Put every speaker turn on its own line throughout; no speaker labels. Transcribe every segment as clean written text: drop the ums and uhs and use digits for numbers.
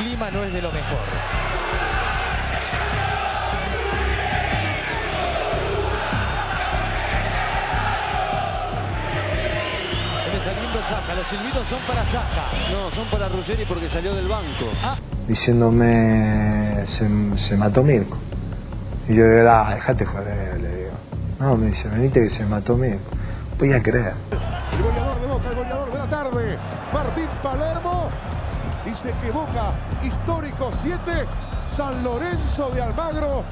clima no es de lo mejor. Los silbidos son para Saja.
No, son para Ruggeri porque salió del banco.
Diciéndome, se mató Mirko. Y yo digo, dejate joder, le digo. No, me dice, venite que se mató Mirko. Voy a creer.
El goleador de Boca, el goleador de la tarde, Martín Palermo. Dice que Boca, histórico 7, San Lorenzo de Almagro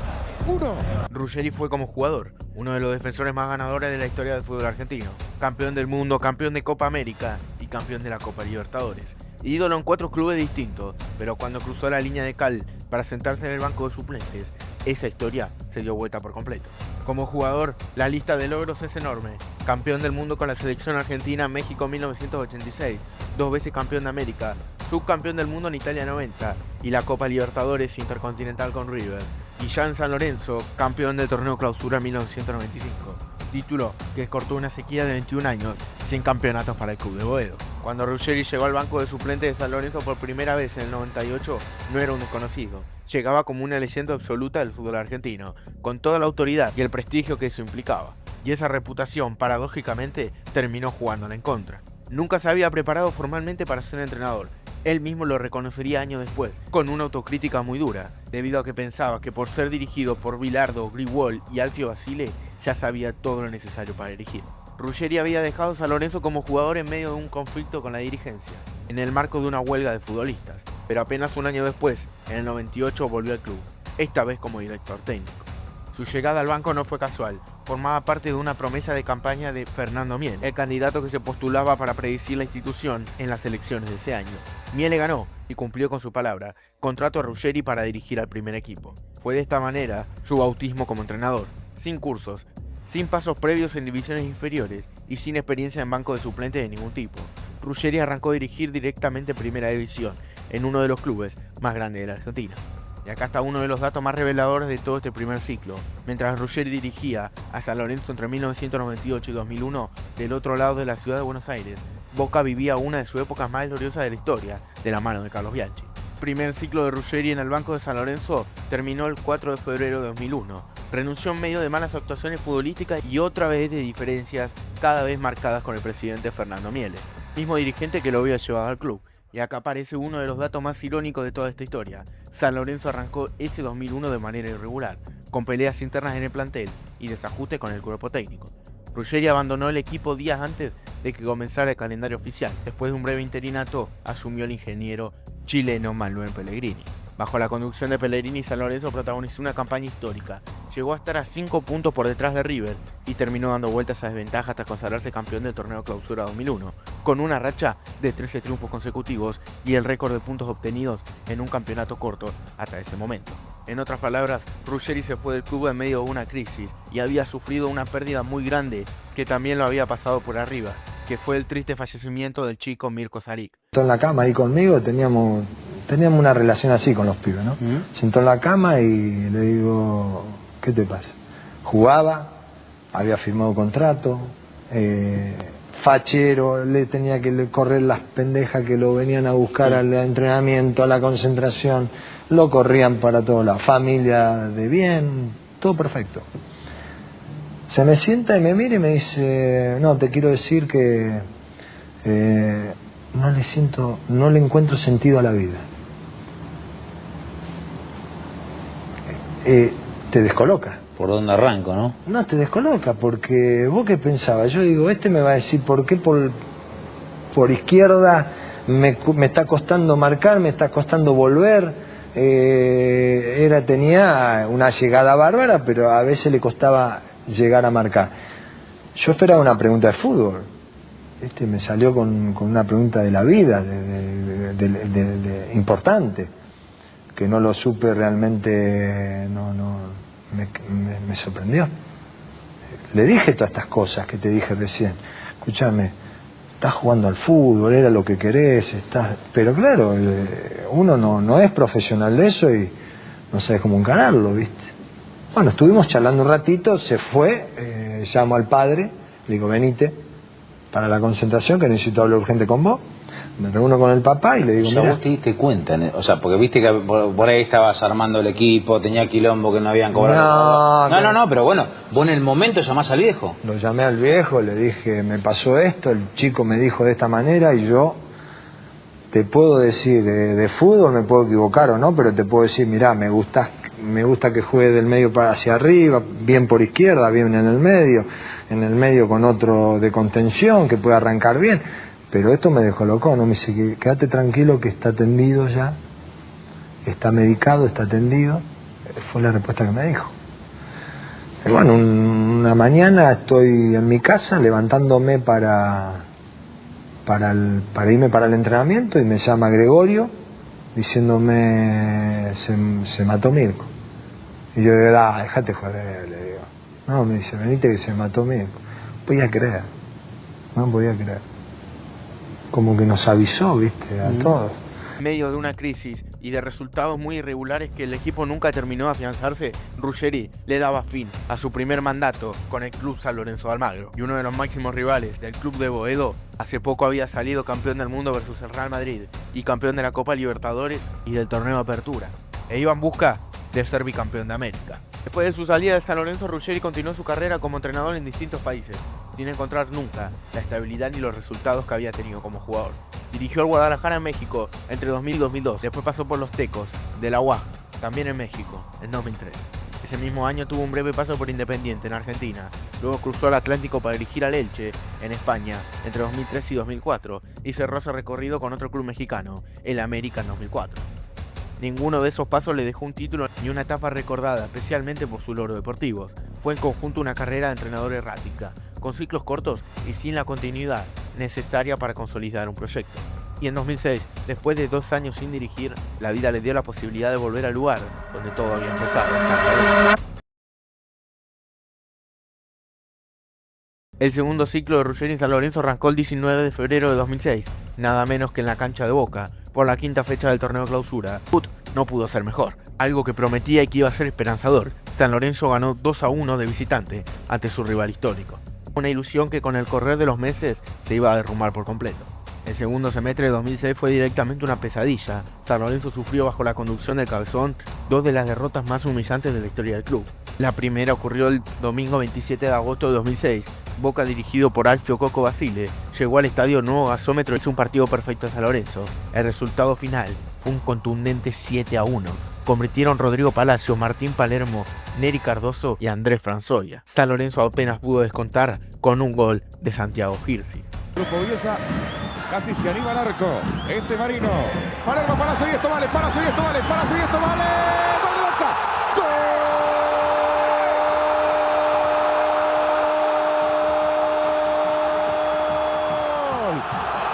1.
Ruggeri fue como jugador, uno de los defensores más ganadores de la historia del fútbol argentino. Campeón del mundo, campeón de Copa América y campeón de la Copa Libertadores. Ídolo en 4 clubes distintos, pero cuando cruzó la línea de cal para sentarse en el banco de suplentes, esa historia se dio vuelta por completo. Como jugador, la lista de logros es enorme. Campeón del mundo con la selección argentina en México 1986, 2 veces campeón de América, subcampeón del mundo en Italia 90 y la Copa Libertadores Intercontinental con River. Y ya en San Lorenzo, campeón del torneo Clausura 1995. Título que cortó una sequía de 21 años sin campeonatos para el club de Boedo. Cuando Ruggeri llegó al banco de suplentes de San Lorenzo por primera vez en el 98, no era un desconocido. Llegaba como una leyenda absoluta del fútbol argentino, con toda la autoridad y el prestigio que eso implicaba. Y esa reputación, paradójicamente, terminó jugándola en contra. Nunca se había preparado formalmente para ser entrenador. Él mismo lo reconocería años después, con una autocrítica muy dura, debido a que pensaba que por ser dirigido por Bilardo, Grigol y Alfio Basile, ya sabía todo lo necesario para dirigir. Ruggeri había dejado a San Lorenzo como jugador en medio de un conflicto con la dirigencia, en el marco de una huelga de futbolistas, pero apenas un año después, en el 98, volvió al club, esta vez como director técnico. Su llegada al banco no fue casual, formaba parte de una promesa de campaña de Fernando Miel, el candidato que se postulaba para presidir la institución en las elecciones de ese año. Miele ganó y cumplió con su palabra, contrató a Ruggeri para dirigir al primer equipo. Fue de esta manera su bautismo como entrenador, sin cursos, sin pasos previos en divisiones inferiores y sin experiencia en banco de suplentes de ningún tipo. Ruggeri arrancó a dirigir directamente Primera División, en uno de los clubes más grandes de la Argentina. Y acá está uno de los datos más reveladores de todo este primer ciclo. Mientras Ruggeri dirigía a San Lorenzo entre 1998 y 2001, del otro lado de la ciudad de Buenos Aires, Boca vivía una de sus épocas más gloriosas de la historia, de la mano de Carlos Bianchi. El primer ciclo de Ruggeri en el banco de San Lorenzo terminó el 4 de febrero de 2001. Renunció en medio de malas actuaciones futbolísticas y otra vez de diferencias cada vez marcadas con el presidente Fernando Miele, mismo dirigente que lo había llevado al club. Y acá aparece uno de los datos más irónicos de toda esta historia. San Lorenzo arrancó ese 2001 de manera irregular, con peleas internas en el plantel y desajuste con el cuerpo técnico. Ruggeri abandonó el equipo días antes de que comenzara el calendario oficial. Después de un breve interinato, asumió el ingeniero chileno Manuel Pellegrini. Bajo la conducción de Pellegrini, San Lorenzo protagonizó una campaña histórica. Llegó a estar a 5 puntos por detrás de River y terminó dando vueltas a esa desventaja hasta consagrarse campeón del torneo Clausura 2001, con una racha de 13 triunfos consecutivos y el récord de puntos obtenidos en un campeonato corto hasta ese momento. En otras palabras, Ruggeri se fue del club en medio de una crisis y había sufrido una pérdida muy grande que también lo había pasado por arriba, que fue el triste fallecimiento del chico Mirko Saric.
En la cama ahí conmigo teníamos una relación así con los pibes, ¿no? Sentó en la cama y le digo, ¿qué te pasa? Jugaba, había firmado contrato, fachero, le tenía que correr las pendejas que lo venían a buscar al entrenamiento, a la concentración, lo corrían para toda la familia de bien, todo perfecto. Se me sienta y me mira y me dice, no, te quiero decir que no le encuentro sentido a la vida. Te descoloca.
¿Por dónde arranco, no?
No, te descoloca, porque vos qué pensabas. Yo digo, este me va a decir por qué por izquierda me está costando marcar, me está costando volver. Tenía una llegada bárbara, pero a veces le costaba llegar a marcar. Yo esperaba una pregunta de fútbol. Me salió con una pregunta de la vida, importante, que no lo supe realmente, me sorprendió. Le dije todas estas cosas que te dije recién. Escúchame, estás jugando al fútbol, era lo que querés, pero claro, uno no es profesional de eso y no sabe cómo encararlo, ¿viste? Bueno, estuvimos charlando un ratito, se fue, llamo al padre, le digo, venite para la concentración, que necesito hablar urgente con vos. Me reúno con el papá y le digo,
ya
mira,
vos te diste cuenta, o sea, porque viste que por ahí estabas armando el equipo, tenía quilombo que no habían cobrado. No, pero bueno, vos en el momento llamás al viejo.
Lo llamé al viejo, le dije, me pasó esto, el chico me dijo de esta manera y yo te puedo decir, de fútbol me puedo equivocar o no, pero te puedo decir, mirá, me gusta que juegue del medio para hacia arriba, bien por izquierda, bien en el medio con otro de contención, que pueda arrancar bien. Pero esto me descolocó, ¿no? Me dice, quédate tranquilo que está atendido ya, está medicado, está atendido. Fue la respuesta que me dijo. Y bueno, una mañana estoy en mi casa levantándome para irme para el entrenamiento y me llama Gregorio diciéndome, se mató Mirko. Y yo digo, déjate joder, le digo. No, me dice, venite que se mató Mirko. No podía creer. Como que nos avisó, viste, a todos.
En medio de una crisis y de resultados muy irregulares que el equipo nunca terminó de afianzarse, Ruggeri le daba fin a su primer mandato con el club San Lorenzo de Almagro. Y uno de los máximos rivales del club de Boedo, hace poco había salido campeón del mundo versus el Real Madrid y campeón de la Copa Libertadores y del torneo Apertura. E iba en busca de ser bicampeón de América. Después de su salida de San Lorenzo, Ruggeri continuó su carrera como entrenador en distintos países, sin encontrar nunca la estabilidad ni los resultados que había tenido como jugador. Dirigió al Guadalajara en México entre 2000 y 2002, después pasó por los Tecos de la UAG, también en México, en 2003. Ese mismo año tuvo un breve paso por Independiente en Argentina, luego cruzó el Atlántico para dirigir al Elche en España entre 2003 y 2004 y cerró ese recorrido con otro club mexicano, el América en 2004. Ninguno de esos pasos le dejó un título ni una etapa recordada, especialmente por sus logros deportivos. Fue en conjunto una carrera de entrenador errática, con ciclos cortos y sin la continuidad necesaria para consolidar un proyecto. Y en 2006, después de 2 años sin dirigir, la vida le dio la posibilidad de volver al lugar donde todo había empezado, en San Lorenzo. El segundo ciclo de Ruggeri en San Lorenzo arrancó el 19 de febrero de 2006, nada menos que en la cancha de Boca, por la quinta fecha del torneo Clausura. No pudo ser mejor, algo que prometía y que iba a ser esperanzador. San Lorenzo ganó 2-1 de visitante ante su rival histórico. Una ilusión que con el correr de los meses se iba a derrumbar por completo. El segundo semestre de 2006 fue directamente una pesadilla. San Lorenzo sufrió bajo la conducción del Cabezón 2 de las derrotas más humillantes de la historia del club. La primera ocurrió el domingo 27 de agosto de 2006. Boca, dirigido por Alfio Coco Basile, llegó al estadio Nuevo Gasómetro y hizo un partido perfecto a San Lorenzo. El resultado final fue un contundente 7-1. Convirtieron Rodrigo Palacio, Martín Palermo, Neri Cardoso y Andrés Franzoia. San Lorenzo apenas pudo descontar con un gol de Santiago Girsi.
Grupo Bielsa casi se anima al arco. Marino. Palermo, Palacio y esto vale. Palacio y esto vale. Palacio y esto vale. ¡Gol de Boca! ¡Gol!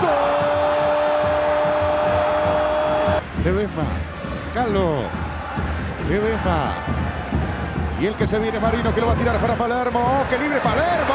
¡Gol! Ledesma. Calvo. Ledesma. Y el que se viene Marino, que lo va a tirar para Palermo. ¡Oh, qué libre Palermo!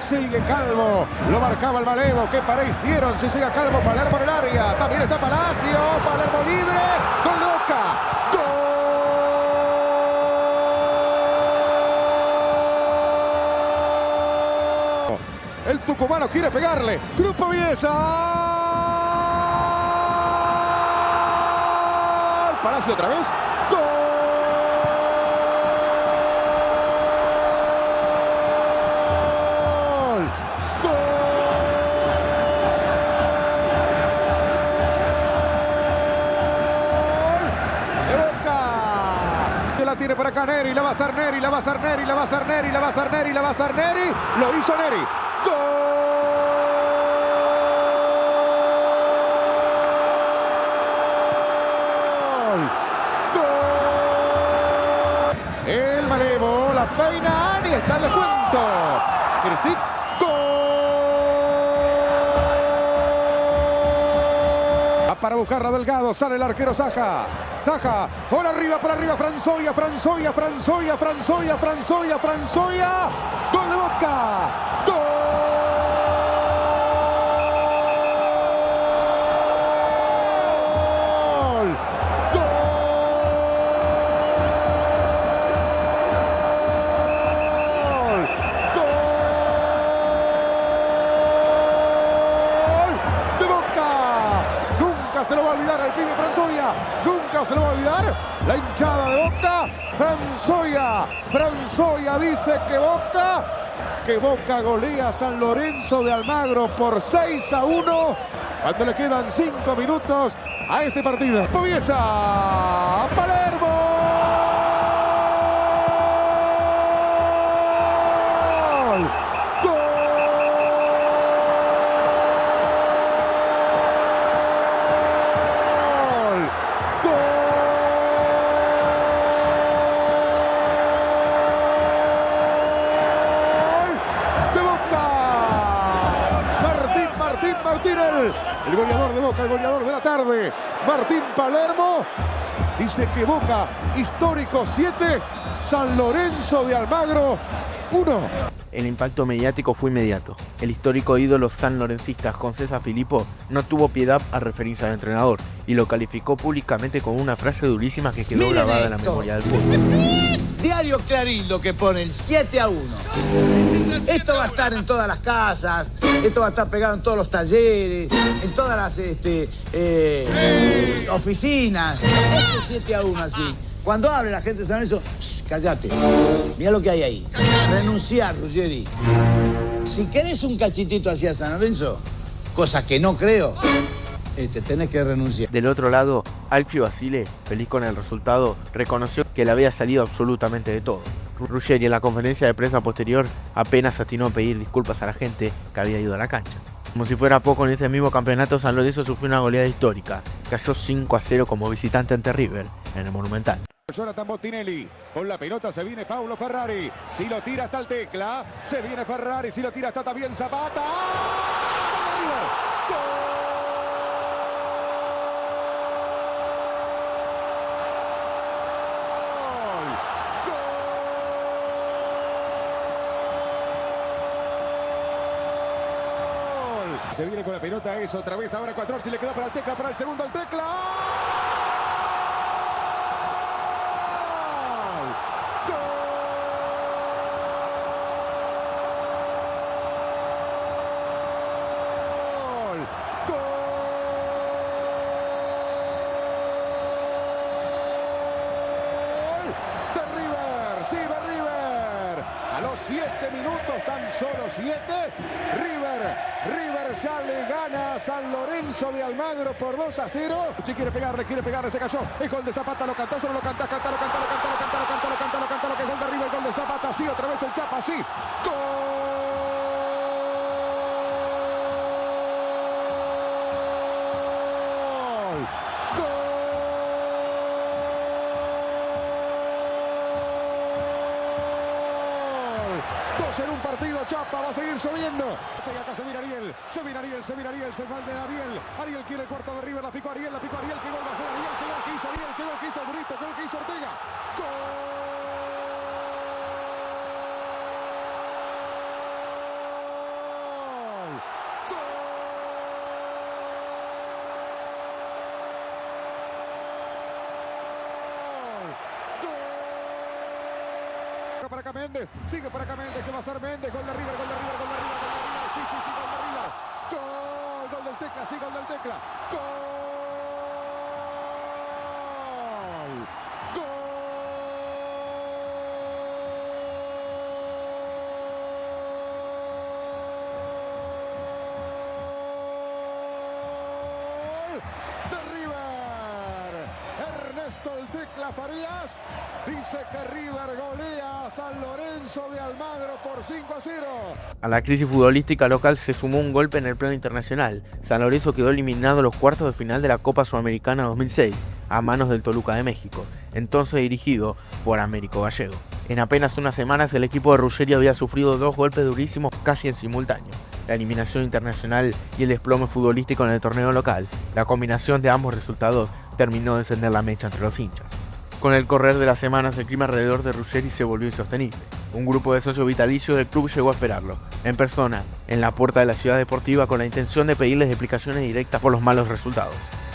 Sigue Calvo, lo marcaba el Malevo. ¿Qué para hicieron? Si llega Calvo, Palermo en el área. También está Palacio, Palermo libre. Gol de Boca. ¡Gol! El tucumano quiere pegarle. Grupo Bielsa. Palacio otra vez. Tiene por acá Neri, la va a hacer Neri, la va a hacer Neri, la va a hacer Neri, la va a hacer Neri, la va a hacer Neri. Lo hizo Neri. ¡Gol! El Malevo, la peina y está el descuento. Krisic. Para buscarla Delgado, sale el arquero Saja. Saja, por arriba, Franzoia. Gol de Boca. ¡Gol! Nunca se lo va a olvidar el pibe Franzoia. Nunca se lo va a olvidar la hinchada de Boca. Franzoia dice que Boca golea a San Lorenzo de Almagro por 6-1. Cuando le quedan 5 minutos a este partido. Comienza Palermo. El goleador de Boca, el goleador de la tarde, Martín Palermo, dice que Boca, histórico 7, San Lorenzo de Almagro 1.
El impacto mediático fue inmediato. El histórico ídolo sanlorencista con César Filippo no tuvo piedad al referirse al entrenador y lo calificó públicamente con una frase durísima que quedó grabada en la memoria del fútbol.
Diario Clarín lo que pone el 7-1. Esto va a estar en todas las casas, esto va a estar pegado en todos los talleres, en todas las oficinas. Este 7-1 así. Cuando hable la gente de San Lorenzo, cállate. Mirá lo que hay ahí. Renunciar, Ruggeri. Si querés un cachitito hacia San Lorenzo, cosa que no creo, tenés que renunciar.
Del otro lado, Alfio Basile, feliz con el resultado, reconoció que le había salido absolutamente de todo. Ruggeri en la conferencia de prensa posterior apenas atinó a pedir disculpas a la gente que había ido a la cancha. Como si fuera poco, en ese mismo campeonato San Lorenzo sufrió una goleada histórica. Cayó 5-0 como visitante ante River en el Monumental.
Jonathan Bottinelli, con la pelota se viene Paulo Ferrari, si lo tira hasta el Tecla, se viene Ferrari, si lo tira hasta también Zapata. Se viene con la pelota, es otra vez, ahora Cuatrorsi le queda para el Tecla, para el segundo el Tecla. A los 7 minutos, tan solo 7, River ya le gana a San Lorenzo de Almagro por 2-0. Si quiere pegarle, se cayó. Es gol de Zapata, lo cantás, solo lo cantás, lo cantás, que es gol de River, gol de Zapata, sí, otra vez el Chapa, sí. ¡Gol! 2 en un partido, Chapa va a seguir subiendo. Acá se mira Ariel, se va el de Ariel. Ariel quiere el cuarto de River, la picó Ariel, ¿qué gol va a hacer Ariel? ¿Qué gol que hizo Ariel? ¿Qué gol que hizo Burrito? ¿Qué gol que hizo Ortega? ¡Gol! Para acá Méndez, sigue para acá Méndez, ¿qué va a hacer Méndez? Gol de River, sí, gol de River. Gol del Tecla, sí, gol del Tecla. El Tecla Farías dice que River golea a San Lorenzo de Almagro por 5-0.
A la crisis futbolística local se sumó un golpe en el plano internacional. San Lorenzo quedó eliminado en los cuartos de final de la Copa Sudamericana 2006 a manos del Toluca de México, entonces dirigido por Américo Gallego. En apenas unas semanas el equipo de Ruggeri había sufrido 2 golpes durísimos casi en simultáneo: la eliminación internacional y el desplome futbolístico en el torneo local. La combinación de ambos resultados terminó de encender la mecha entre los hinchas. Con el correr de las semanas, el clima alrededor de Ruggeri se volvió insostenible. Un grupo de socios vitalicios del club llegó a esperarlo, en persona, en la puerta de la ciudad deportiva, con la intención de pedirles explicaciones directas por los malos resultados.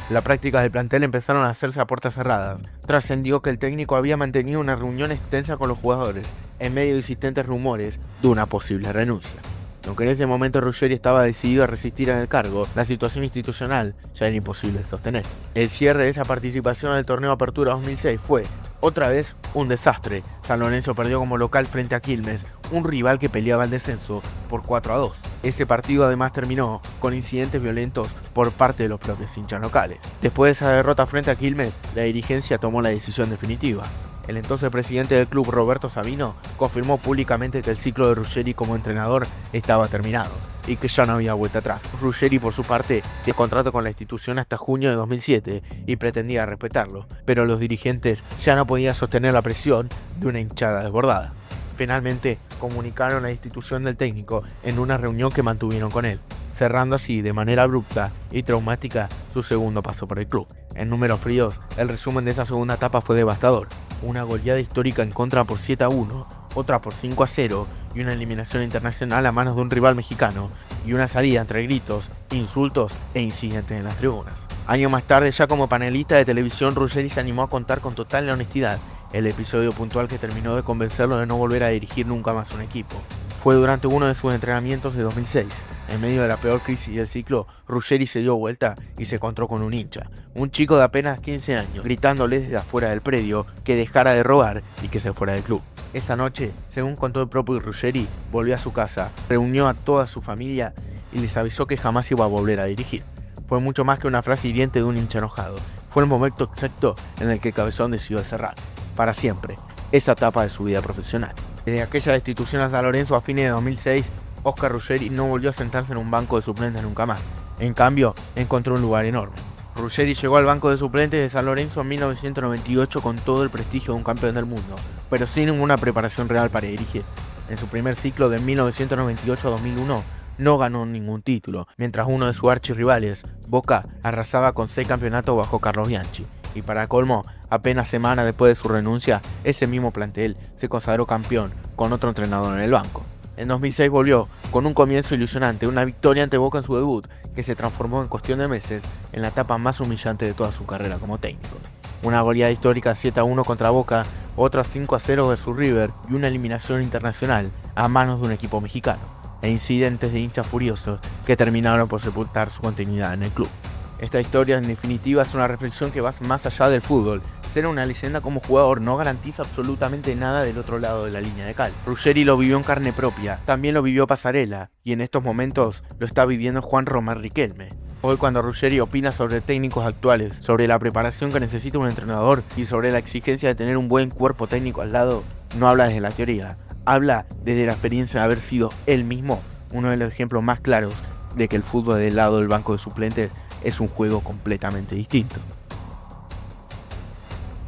Las prácticas del plantel empezaron a hacerse a puertas cerradas. Trascendió que el técnico había mantenido una reunión extensa con los jugadores, en medio de insistentes rumores de una posible renuncia. Aunque en ese momento Ruggeri estaba decidido a resistir en el cargo, la situación institucional ya era imposible de sostener. El cierre de esa participación en el torneo Apertura 2006 fue, otra vez, un desastre. San Lorenzo perdió como local frente a Quilmes, un rival que peleaba el descenso, por 4-2. Ese partido además terminó con incidentes violentos por parte de los propios hinchas locales. Después de esa derrota frente a Quilmes, la dirigencia tomó la decisión definitiva. El entonces presidente del club, Roberto Sabino, confirmó públicamente que el ciclo de Ruggeri como entrenador estaba terminado y que ya no había vuelta atrás. Ruggeri, por su parte, tenía contrato con la institución hasta junio de 2007 y pretendía respetarlo, pero los dirigentes ya no podían sostener la presión de una hinchada desbordada. Finalmente, comunicaron a la institución del técnico en una reunión que mantuvieron con él, cerrando así de manera abrupta y traumática su segundo paso por el club. En números fríos, el resumen de esa segunda etapa fue devastador. Una goleada histórica en contra por 7-1, otra por 5-0 y una eliminación internacional a manos de un rival mexicano y una salida entre gritos, insultos e incidentes en las tribunas. Años más tarde, ya como panelista de televisión, Ruggeri se animó a contar con total honestidad el episodio puntual que terminó de convencerlo de no volver a dirigir nunca más un equipo. Fue durante uno de sus entrenamientos de 2006. En medio de la peor crisis del ciclo, Ruggeri se dio vuelta y se encontró con un hincha, un chico de apenas 15 años, gritándole desde afuera del predio que dejara de robar y que se fuera del club. Esa noche, según contó el propio Ruggeri, volvió a su casa, reunió a toda su familia y les avisó que jamás iba a volver a dirigir. Fue mucho más que una frase hiriente de un hincha enojado. Fue el momento exacto en el que Cabezón decidió cerrar, para siempre, esa etapa de su vida profesional. Desde aquella destitución a San Lorenzo a fines de 2006, Oscar Ruggeri no volvió a sentarse en un banco de suplentes nunca más. En cambio, encontró un lugar enorme. Ruggeri llegó al banco de suplentes de San Lorenzo en 1998 con todo el prestigio de un campeón del mundo, pero sin ninguna preparación real para dirigir. En su primer ciclo de 1998 a 2001, no ganó ningún título, mientras uno de sus archirrivales, Boca, arrasaba con 6 campeonatos bajo Carlos Bianchi. Y para colmo, apenas semanas después de su renuncia, ese mismo plantel se consagró campeón con otro entrenador en el banco. En 2006 volvió con un comienzo ilusionante, una victoria ante Boca en su debut, que se transformó en cuestión de meses en la etapa más humillante de toda su carrera como técnico. Una goleada histórica 7-1 contra Boca, otra 5-0 versus River y una eliminación internacional a manos de un equipo mexicano, e incidentes de hinchas furiosos que terminaron por sepultar su continuidad en el club. Esta historia en definitiva es una reflexión que va más allá del fútbol. Ser una leyenda como jugador no garantiza absolutamente nada del otro lado de la línea de cal. Ruggeri lo vivió en carne propia, también lo vivió Pasarela, y en estos momentos lo está viviendo Juan Román Riquelme. Hoy, cuando Ruggeri opina sobre técnicos actuales, sobre la preparación que necesita un entrenador y sobre la exigencia de tener un buen cuerpo técnico al lado, no habla desde la teoría, habla desde la experiencia de haber sido él mismo uno de los ejemplos más claros de que el fútbol del lado del banco de suplentes es un juego completamente distinto.